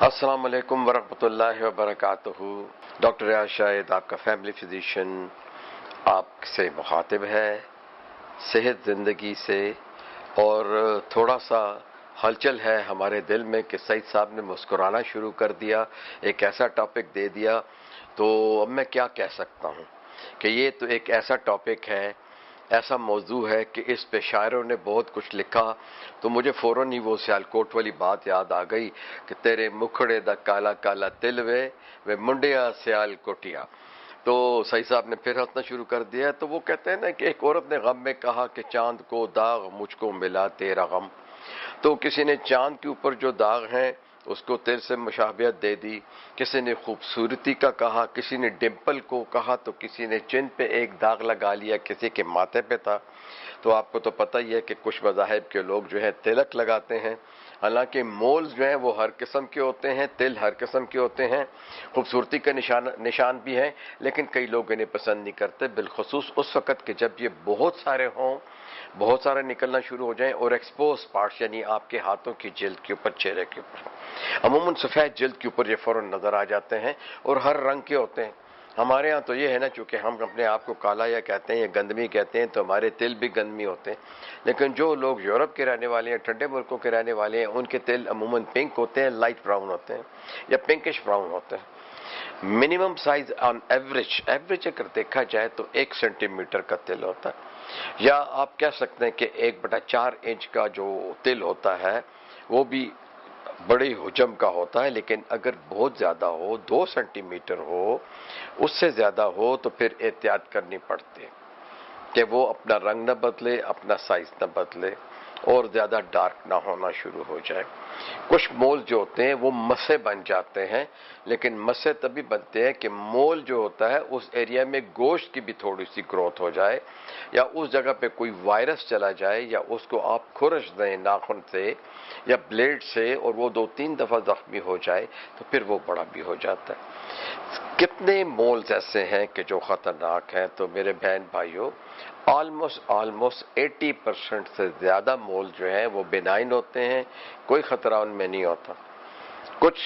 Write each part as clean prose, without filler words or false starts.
अस्सलाम वालेकुम वरहमतुल्लाहि वबरकातुहू। डॉक्टर रियाज शाहिद आपका फैमिली फिजिशियन आपसे मुखातिब है सेहत ज़िंदगी से। और थोड़ा सा हलचल है हमारे दिल में कि सईद साहब ने मुस्कुराना शुरू कर दिया, एक ऐसा टॉपिक दे दिया। तो अब मैं क्या कह सकता हूँ कि ये तो एक ऐसा टॉपिक है, ऐसा मौजू है कि इस पे शायरों ने बहुत कुछ लिखा। तो मुझे फ़ौरन ही वो सियालकोट वाली बात याद आ गई कि तेरे मुखड़े दा काला काला तिल वे मुंडिया सियालकोटिया। तो सही साहब ने फिर हंसना शुरू कर दिया। तो वो कहते हैं ना कि एक औरत ने गम में कहा कि चांद को दाग मुझको मिला तेरा गम। तो किसी ने चांद के ऊपर जो दाग हैं उसको तिल से मुशाबियत दे दी, किसी ने खूबसूरती का कहा, किसी ने डिम्पल को कहा, तो किसी ने चिन पे एक दाग लगा लिया, किसी के माथे पे था। तो आपको तो पता ही है कि कुछ मज़ाहिब के लोग जो है तिलक लगाते हैं। हालांकि मोल्स जो हैं वो हर किस्म के होते हैं, तिल हर किस्म के होते हैं, खूबसूरती का निशान भी है, लेकिन कई लोग इन्हें पसंद नहीं करते, बिलखसूस उस वक़्त कि जब ये बहुत सारे हों, बहुत सारे निकलना शुरू हो जाएं और एक्सपोज पार्ट्स यानी आपके हाथों की जिल्द के ऊपर, चेहरे के ऊपर, अमूमन सफ़ेद जिल्द के ऊपर ये फ़ौरन नज़र आ जाते हैं और हर रंग के होते हैं। हमारे यहाँ तो ये है ना, चूँकि हम अपने आप को काला या कहते हैं या गंदमी कहते हैं, तो हमारे तिल भी गंदमी होते हैं। लेकिन जो लोग यूरोप के रहने वाले हैं, ठंडे मुल्कों के रहने वाले हैं, उनके तिल अमूमन पिंक होते हैं, लाइट ब्राउन होते हैं या पिंकिश ब्राउन होते हैं। मिनिमम साइज ऑन एवरेज अगर देखा जाए तो 1 सेंटीमीटर का तिल होता है, या आप कह सकते हैं कि 1/4 इंच का जो तिल होता है वो भी बड़ी हुजम का होता है। लेकिन अगर बहुत ज़्यादा हो, 2 सेंटीमीटर हो, उससे ज़्यादा हो, तो फिर एहतियात करनी पड़ती है कि वो अपना रंग न बदले, अपना साइज न बदले और ज़्यादा डार्क ना होना शुरू हो जाए। कुछ मोल जो होते हैं वो मस्से बन जाते हैं, लेकिन मस्से तभी बनते हैं कि मोल जो होता है उस एरिया में गोश्त की भी थोड़ी सी ग्रोथ हो जाए, या उस जगह पे कोई वायरस चला जाए, या उसको आप खुरश दें नाखून से या ब्लेड से और वो 2-3 दफ़ा ज़ख्मी हो जाए, तो फिर वो बड़ा भी हो जाता है। कितने मोल्स ऐसे हैं कि जो ख़तरनाक हैं। तो मेरे बहन भाइयों, ऑलमोस्ट 80% से ज़्यादा मोल जो हैं वो बेनाइन होते हैं, कोई ख़तरा उनमें नहीं होता। कुछ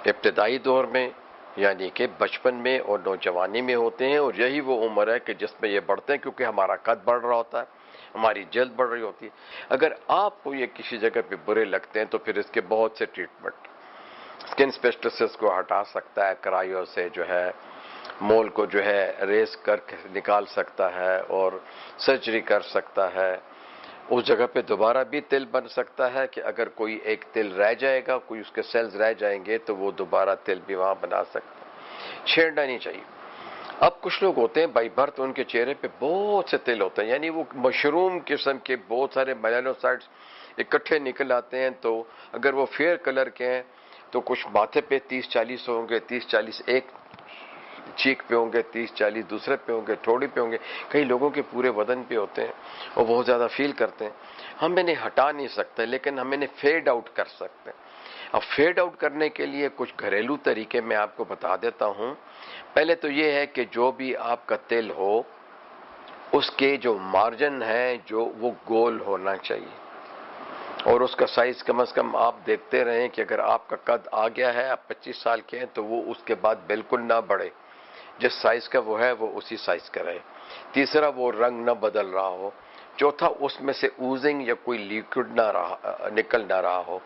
इब्तदाई दौर में यानी कि बचपन में और नौजवानी में होते हैं, और यही वो उम्र है कि जिसमें ये बढ़ते हैं, क्योंकि हमारा कद बढ़ रहा होता है, हमारी जल्द बढ़ रही होती है। अगर आपको ये किसी जगह पे बुरे लगते हैं तो फिर इसके बहुत से ट्रीटमेंट, स्किन स्पेशलिस्ट को हटा सकता है, क्रायो से जो है मोल को जो है रेस कर निकाल सकता है और सर्जरी कर सकता है। उस जगह पे दोबारा भी तिल बन सकता है कि अगर कोई एक तिल रह जाएगा, कोई उसके सेल्स रह जाएंगे, तो वो दोबारा तिल भी वहां बना सकता है। छेड़ना नहीं चाहिए। अब कुछ लोग होते हैं बाई बर्थ, उनके चेहरे पे बहुत से तिल होते हैं, यानी वो मशरूम किस्म के बहुत सारे मेलानोसाइट्स इकट्ठे निकल आते हैं। तो अगर वो फेयर कलर के हैं तो कुछ माथे पे 30-40 होंगे, 30-40 एक चीक पे होंगे, 30-40 दूसरे पे होंगे, ठोड़ी पे होंगे, कई लोगों के पूरे बदन पे होते हैं और बहुत ज़्यादा फील करते हैं। हम इन्हें हटा नहीं सकते, लेकिन हम इन्हें फेड आउट कर सकते हैं। अब फेड आउट करने के लिए कुछ घरेलू तरीके मैं आपको बता देता हूँ। पहले तो ये है कि जो भी आपका तिल हो उसके जो मार्जिन है जो वो गोल होना चाहिए, और उसका साइज कम से कम आप देखते रहें कि अगर आपका कद आ गया है, आप 25 साल के हैं, तो वो उसके बाद बिल्कुल ना बढ़े, जिस साइज का वो है वो उसी साइज का रहे। तीसरा, वो रंग न बदल रहा हो। चौथा, उसमें से ऊजिंग या कोई लिक्विड निकल ना रहा हो।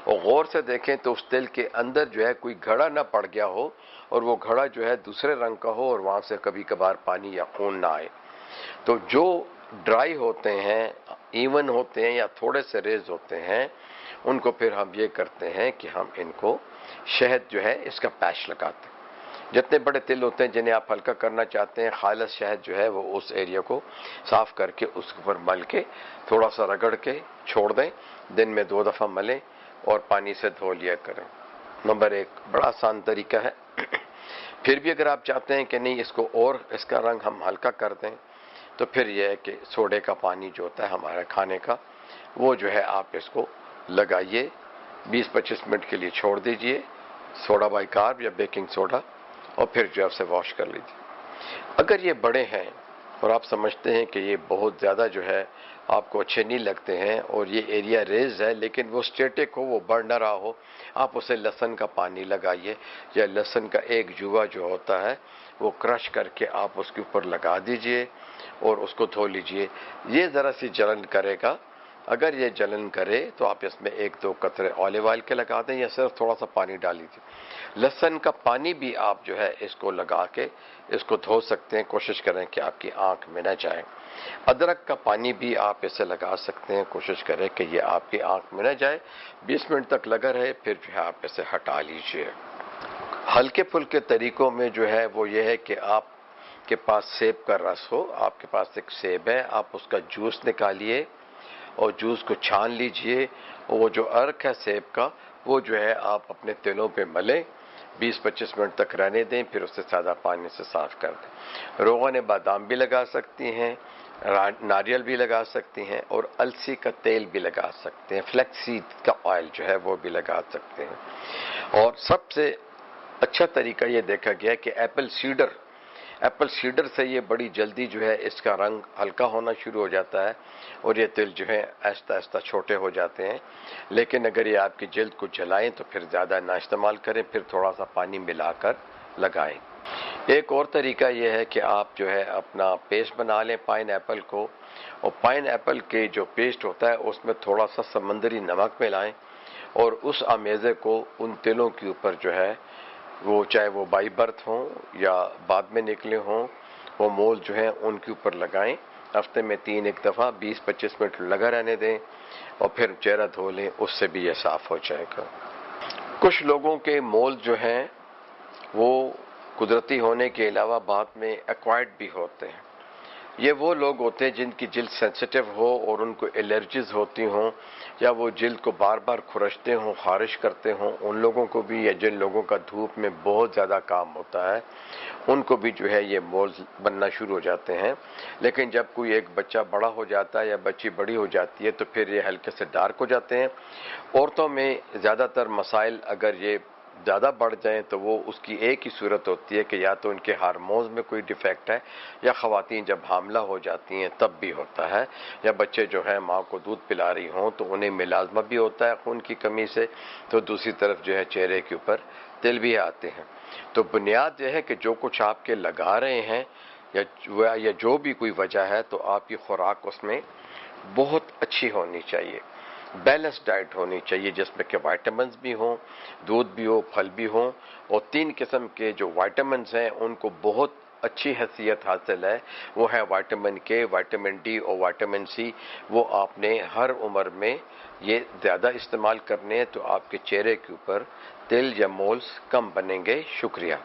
और गौर से देखें तो उस तिल के अंदर जो है कोई घड़ा ना पड़ गया हो, और वो घड़ा जो है दूसरे रंग का हो और वहां से कभी कभार पानी या खून ना आए। तो जो ड्राई होते हैं, इवन होते हैं या थोड़े से रेज होते हैं, उनको फिर हम ये करते हैं कि हम इनको शहद जो है इसका पैच लगाते हैं। जितने बड़े तिल होते हैं जिन्हें आप हल्का करना चाहते हैं, खालिस शहद जो है वो उस एरिया को साफ करके उसके ऊपर मल के थोड़ा सा रगड़ के छोड़ दें। दिन में 2 दफ़ा मलें और पानी से धो लिया करें। नंबर 1 बड़ा आसान तरीका है। फिर भी अगर आप चाहते हैं कि नहीं इसको और इसका रंग हम हल्का कर दें, तो फिर यह है कि सोडे का पानी जो होता है हमारे खाने का, वो जो है आप इसको लगाइए, 20-25 मिनट के लिए छोड़ दीजिए, सोडा बाइकार्ब या बेकिंग सोडा, और फिर जो है उसे वॉश कर लीजिए। अगर ये बड़े हैं और आप समझते हैं कि ये बहुत ज़्यादा जो है آپ کو اچھے نہیں لگتے ہیں اور یہ ایریا ریز ہے لیکن وہ اسٹیٹک ہو، وہ بڑھ نہ رہا ہو، آپ اسے لہسن کا پانی لگائیے یا لہسن کا ایک جوا جو ہوتا ہے وہ کرش کر کے آپ اس کے اوپر لگا دیجئے اور اس کو دھو لیجئے. یہ ذرا سی جلن کرے گا. اگر یہ جلن کرے تو آپ اس میں 1-2 قطرے آلیو آئل کے لگا دیں یا صرف تھوڑا سا پانی ڈال دیجیے. لہسن کا پانی بھی آپ جو ہے اس کو لگا کے اس کو دھو سکتے ہیں. کوشش کریں کہ آپ کی آنکھ میں نہ جائے. ادرک کا پانی بھی آپ اسے لگا سکتے ہیں. کوشش کریں کہ یہ آپ کی آنکھ میں نہ جائے. 20 منٹ تک لگا رہے پھر جو ہے آپ اسے ہٹا لیجئے. ہلکے پھلکے طریقوں میں جو ہے وہ یہ ہے کہ آپ کے پاس سیب کا رس ہو. آپ کے پاس ایک سیب ہے، آپ اس کا جوس نکالیے اور جوس کو چھان لیجئے. اور وہ جو عرق ہے سیب کا وہ جو ہے آپ اپنے تلوں پہ ملیں، 20-25 منٹ تک رہنے دیں، پھر اسے سادہ پانی سے صاف کر دیں. روغن بادام بھی لگا سکتی ہیں، ناریل بھی لگا سکتی ہیں اور السی کا تیل بھی لگا سکتے ہیں. فلیکس سیڈ کا آئل جو ہے وہ بھی لگا سکتے ہیں. اور سب سے اچھا طریقہ یہ دیکھا گیا کہ ایپل سیڈر سے یہ بڑی جلدی جو ہے اس کا رنگ ہلکا ہونا شروع ہو جاتا ہے اور یہ تل جو ہے آہستہ آہستہ چھوٹے ہو جاتے ہیں. لیکن اگر یہ آپ کی جلد کو جلائیں تو پھر زیادہ نہ استعمال کریں، پھر تھوڑا سا پانی ملا کر لگائیں. ایک اور طریقہ یہ ہے کہ آپ جو ہے اپنا پیسٹ بنا لیں پائن ایپل کو، اور پائن ایپل کے جو پیسٹ ہوتا ہے اس میں تھوڑا سا سمندری نمک ملائیں اور اس آمیزے کو ان تلوں کے اوپر جو ہے وہ چاہے وہ بائی برتھ ہوں یا بعد میں نکلے ہوں، وہ مول جو ہیں ان کے اوپر لگائیں. ہفتے میں 3 دفعہ 20-25 منٹ لگا رہنے دیں اور پھر چہرہ دھو لیں، اس سے بھی یہ صاف ہو جائے گا. کچھ لوگوں کے مول جو ہیں وہ قدرتی ہونے کے علاوہ بعد میں ایکوائرڈ بھی ہوتے ہیں. یہ وہ لوگ ہوتے ہیں جن کی جلد سینسیٹیو ہو اور ان کو الرجیز ہوتی ہوں یا وہ جلد کو بار بار خرشتے ہوں، خارش کرتے ہوں، ان لوگوں کو بھی، یا جن لوگوں کا دھوپ میں بہت زیادہ کام ہوتا ہے ان کو بھی جو ہے یہ مولز بننا شروع ہو جاتے ہیں. لیکن جب کوئی ایک بچہ بڑا ہو جاتا ہے یا بچی بڑی ہو جاتی ہے تو پھر یہ ہلکے سے ڈارک ہو جاتے ہیں. عورتوں میں زیادہ تر مسائل اگر یہ زیادہ بڑھ جائیں تو وہ اس کی ایک ہی صورت ہوتی ہے کہ یا تو ان کے ہارمونز میں کوئی ڈیفیکٹ ہے، یا خواتین جب حاملہ ہو جاتی ہیں تب بھی ہوتا ہے، یا بچے جو ہیں ماں کو دودھ پلا رہی ہوں تو انہیں ملازمہ بھی ہوتا ہے خون کی کمی سے، تو دوسری طرف جو ہے چہرے کے اوپر تل بھی آتے ہیں. تو بنیاد یہ ہے کہ جو کچھ آپ کے لگا رہے ہیں یا جو بھی کوئی وجہ ہے تو آپ کی خوراک اس میں بہت اچھی ہونی چاہیے، بیلنس ڈائٹ ہونی چاہیے جس میں کہ وائٹامنز بھی ہوں، دودھ بھی ہو، پھل بھی ہوں. اور 3 قسم کے جو وائٹامنز ہیں ان کو بہت اچھی حیثیت حاصل ہے. وہ ہے وائٹامن کے، وائٹامن ڈی اور وائٹامن سی. وہ آپ نے ہر عمر میں یہ زیادہ استعمال کرنے ہیں تو آپ کے چہرے کے اوپر تل یا مولز کم بنیں گے. شکریہ.